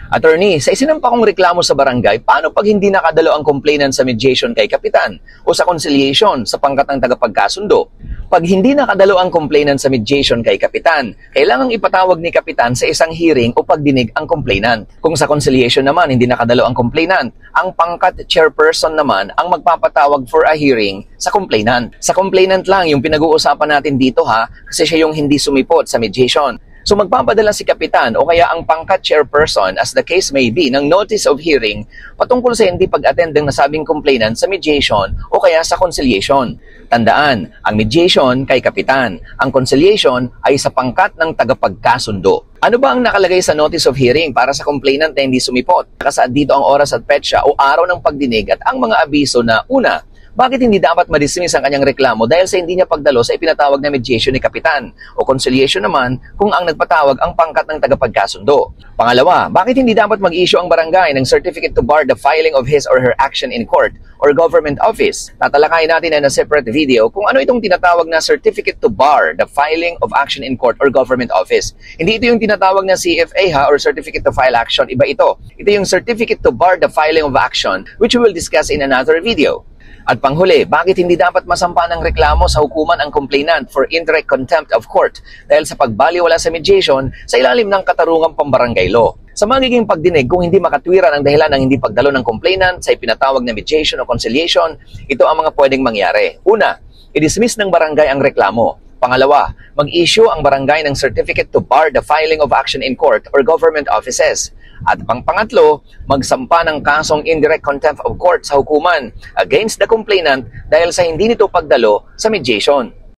Attorney, sa isinampa kong reklamo sa barangay, paano pag hindi nakadalo ang complainant sa mediation kay kapitan o sa conciliation sa pangkat ng tagapagkasundo? Pag hindi nakadalo ang complainant sa mediation kay kapitan, kailangang ipatawag ni kapitan sa isang hearing o pagdinig ang complainant. Kung sa conciliation naman hindi nakadalo ang complainant, ang pangkat chairperson naman ang magpapatawag for a hearing sa complainant. Sa complainant lang yung pinag-uusapan natin dito kasi siya yung hindi sumipot sa mediation. So magpapadala si kapitan o kaya ang pangkat chairperson as the case may be ng notice of hearing patungkol sa hindi pag-attend ng nasabing complainant sa mediation o kaya sa conciliation. Tandaan, ang mediation kay kapitan, ang conciliation ay sa pangkat ng tagapagkasundo. Ano ba ang nakalagay sa notice of hearing para sa complainant na hindi sumipot? Nakasaad dito ang oras at petsa o araw ng pagdinig at ang mga abiso na una, bakit hindi dapat ma-dismiss ang kanyang reklamo dahil sa hindi niya pagdalo sa ipinatawag na mediation ni kapitan o conciliation naman kung ang nagpatawag ang pangkat ng tagapagkasundo. Pangalawa, bakit hindi dapat mag-issue ang barangay ng certificate to bar the filing of his or her action in court or government office? Tatalakayin natin in a separate video kung ano itong tinatawag na certificate to bar the filing of action in court or government office. Hindi ito yung tinatawag na CFA or certificate to file action, iba ito. Ito yung certificate to bar the filing of action which we will discuss in another video. At panghuli, bakit hindi dapat masampa ng reklamo sa hukuman ang complainant for indirect contempt of court dahil sa pagbaliwala sa mediation sa ilalim ng katarungang pambarangay law? Sa magiging pagdinig, kung hindi makatwiran ang dahilan ng hindi pagdalo ng complainant sa ipinatawag na mediation o conciliation, ito ang mga pwedeng mangyari. Una, i-dismiss ng barangay ang reklamo. Pangalawa, mag-issue ang barangay ng certificate to bar the filing of action in court or government offices. At pangatlo, magsampa ng kasong indirect contempt of court sa hukuman against the complainant dahil sa hindi nito pagdalo sa mediation.